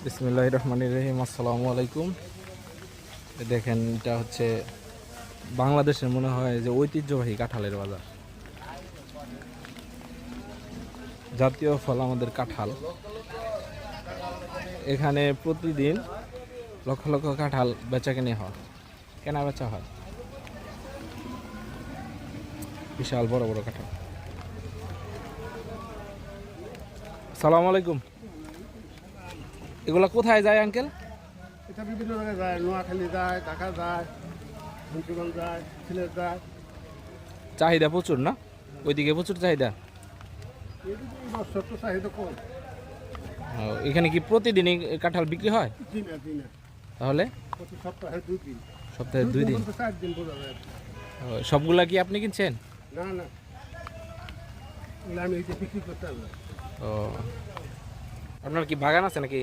বিসমিল্লাহির রহমানির রহিম। আসসালামু আলাইকুম। দেখেন, এটা হচ্ছে বাংলাদেশের মনে হয় যে ঐতিহ্যবাহী কাঁঠালের বাজার। জাতীয় ফল আমাদের কাঁঠাল। এখানে প্রতিদিন লক্ষ লক্ষ কাঁঠাল বেচা কেনা বেচা হয়। বিশাল বড় বড় কাঁঠাল। আসসালামু আলাইকুম। এগুলা কোথায় যায় আঙ্কেল? এটা বিভিন্ন জায়গায় যায়, নোয়াখালী যায়, ঢাকা যায়, মুন্সিগঞ্জ যায়, সিলেট যায়। চাহিদা প্রচুর না? ওইদিকে প্রচুর চাহিদা। এদিকে এই বছর তো চাহিদা কম। এখানে কি প্রতিদিনই কাঁঠাল বিক্রি হয়? দিনে দিনে তাহলে প্রতি সপ্তাহে 2 দিন, সপ্তাহে 2 দিন। বলতে 4 দিন বোঝা যায়। সবগুলা কি আপনি কিনছেন? না না, এগুলো আমি এই যে বিক্রি করতে হবে। ও, আপনার কি বাগান আছে নাকি?